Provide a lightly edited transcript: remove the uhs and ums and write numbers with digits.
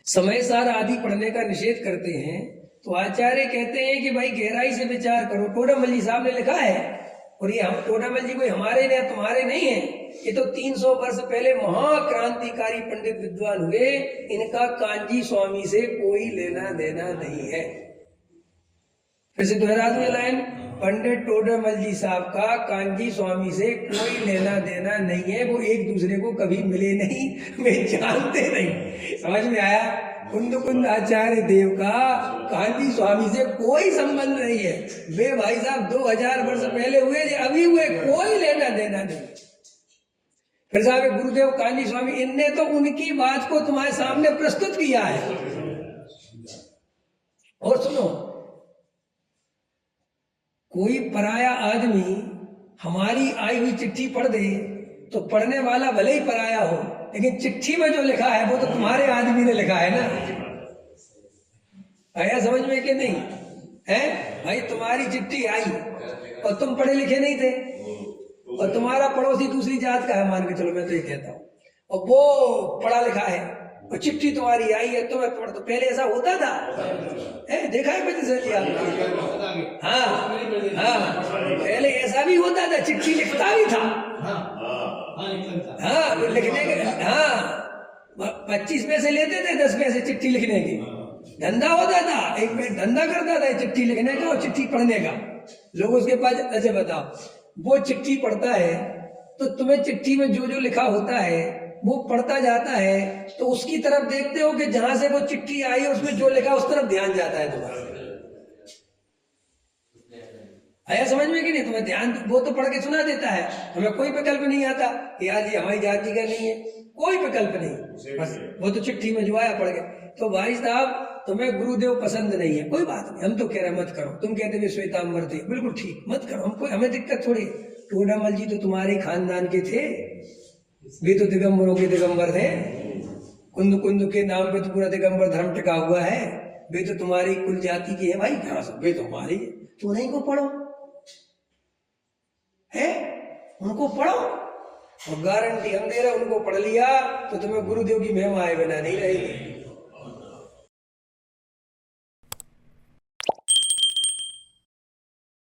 समय सार आदि पढ़ने का निषेध करते हैं, तो आचार्य कहते हैं कि भाई गहराई से विचार करो। टोडामल जी साहब ने लिखा है, और ये हम टोडामल जी कोई हमारे या तुम्हारे नहीं है, ये तो 300 वर्ष पहले महाक्रांतिकारी पंडित विद्वान हुए। इनका कांजी स्वामी से कोई लेना देना नहीं है। फिर से दोहरा दूं लाइन, पंडित टोडामल जी साहब का कांजी स्वामी से कोई लेना देना नहीं है। वो एक दूसरे को कभी मिले नहीं, वे जानते नहीं। समझ में आया? कुंद आचार्य देव का कांजी स्वामी से कोई संबंध नहीं है। वे भाई साहब 2000 वर्ष पहले हुए, अभी हुए, कोई लेना देना नहीं। फिर साहब गुरुदेव कांजी स्वामी, इनने तो उनकी बात को तुम्हारे सामने प्रस्तुत किया है। और सुनो, कोई पराया आदमी हमारी आई हुई चिट्ठी पढ़ दे तो पढ़ने वाला भले ही पराया हो, लेकिन चिट्ठी में जो लिखा है वो तो तुम्हारे आदमी ने लिखा है ना। आया समझ में कि नहीं है? भाई तुम्हारी चिट्ठी आई और तुम पढ़े लिखे नहीं थे, और तुम्हारा पड़ोसी दूसरी जात का है, मान के चलो, मैं तो ये कहता हूँ, और वो पढ़ा लिखा है और चिट्ठी तुम्हारी आई है, तुम्हें पढ़। तो पहले ऐसा होता था? देखा है पहले? हाँ, पहले ऐसा भी होता था, चिट्ठी लिखता भी था। हाँ, लिखने के, हाँ, 25 पैसे लेते थे, 10 पैसे चिट्ठी लिखने की। धंधा होता था, एक में धंधा करता था चिट्ठी लिखने का और चिट्ठी पढ़ने का। लोग उसके पास, अच्छा बताओ, वो चिट्ठी पढ़ता है तो तुम्हें चिट्ठी में जो जो लिखा होता है वो पढ़ता जाता है, तो उसकी तरफ देखते हो कि जहां से वो चिट्ठी आई है उसमें जो लिखा उस तरफ ध्यान जाता है तुम्हारा। आया समझ में कि नहीं? तुम्हें ध्यान, वो तो पढ़ के सुना देता है, हमें कोई विकल्प नहीं आता कि यार ये हमारी जाति का नहीं है, कोई विकल्प नहीं, बस वो तो चिट्ठी में जो आया पढ़ गए। तो भाई साहब तुम्हें गुरुदेव पसंद नहीं है, कोई बात नहीं, हम तो कह रहे मत करो। तुम कहते थे श्वेतांबर थे, बिल्कुल ठीक, मत करो, हमको, हमें दिक्कत थोड़ी। टोडामल जी तो तुम्हारे खानदान के थे, वे तो दिगंबरों के दिगंबर थे। कुंद के नाम पे तो पूरा दिगंबर धर्म टिका हुआ है। वे तो तुम्हारी कुल जाति के है भाई, कहाँ से? वे तो हमारी है। तो उन्हीं को पढ़ो, है, उनको पढ़ो, और गारंटी हम दे रहे, उनको पढ़ लिया तो तुम्हें गुरुदेव की महिमा आए बिना नहीं रहेगी।